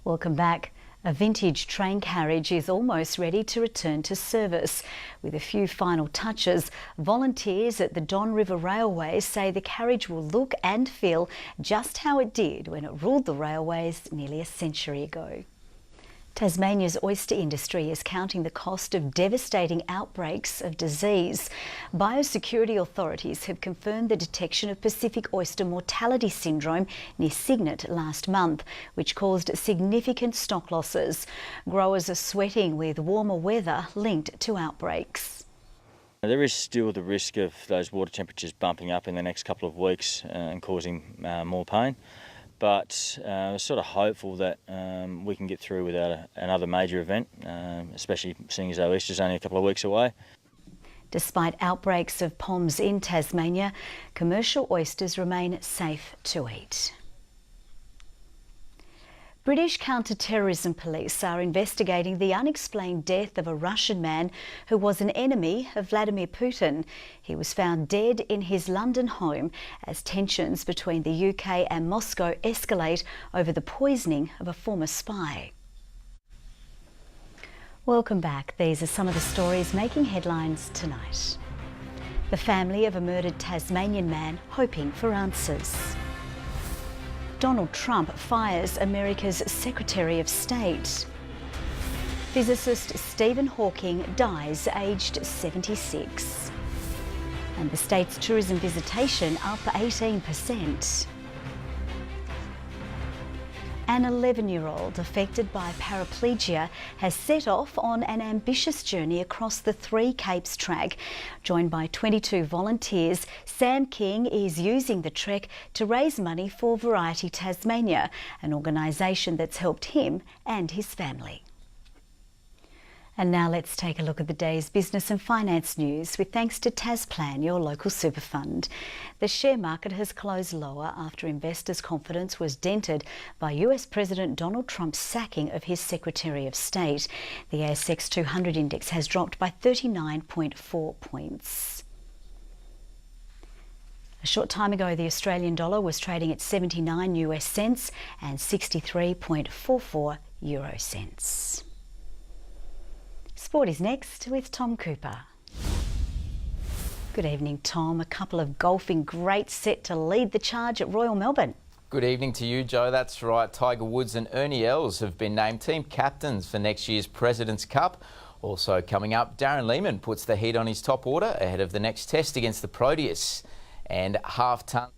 Welcome back. A vintage train carriage is almost ready to return to service. With a few final touches, volunteers at the Don River Railway say the carriage will look and feel just how it did when it ruled the railways nearly a century ago. Tasmania's oyster industry is counting the cost of devastating outbreaks of disease. Biosecurity authorities have confirmed the detection of Pacific oyster mortality syndrome near Cygnet last month, which caused significant stock losses. Growers are sweating with warmer weather linked to outbreaks. There is still the risk of those water temperatures bumping up in the next couple of weeks and causing more pain. But we're sort of hopeful that we can get through without another major event, especially seeing as though Easter's only a couple of weeks away. Despite outbreaks of POMs in Tasmania, commercial oysters remain safe to eat. British counter-terrorism police are investigating the unexplained death of a Russian man who was an enemy of Vladimir Putin. He was found dead in his London home as tensions between the UK and Moscow escalate over the poisoning of a former spy. Welcome back. These are some of the stories making headlines tonight. The family of a murdered Tasmanian man hoping for answers. Donald Trump fires America's Secretary of State. Physicist Stephen Hawking dies aged 76. And the state's tourism visitation up 18%. An 11-year-old affected by paraplegia has set off on an ambitious journey across the Three Capes track. Joined by 22 volunteers, Sam King is using the trek to raise money for Variety Tasmania, an organisation that's helped him and his family. And now let's take a look at the day's business and finance news with thanks to Tasplan, your local super fund. The share market has closed lower after investors' confidence was dented by US President Donald Trump's sacking of his Secretary of State. The ASX 200 index has dropped by 39.4 points. A short time ago, the Australian dollar was trading at 79 US cents and 63.44 euro cents. Sport is next with Tom Cooper. Good evening, Tom. A couple of golfing greats set to lead the charge at Royal Melbourne. Good evening to you, Joe. That's right. Tiger Woods and Ernie Els have been named team captains for next year's President's Cup. Also coming up, Darren Lehmann puts the heat on his top order ahead of the next test against the Proteus. And half-ton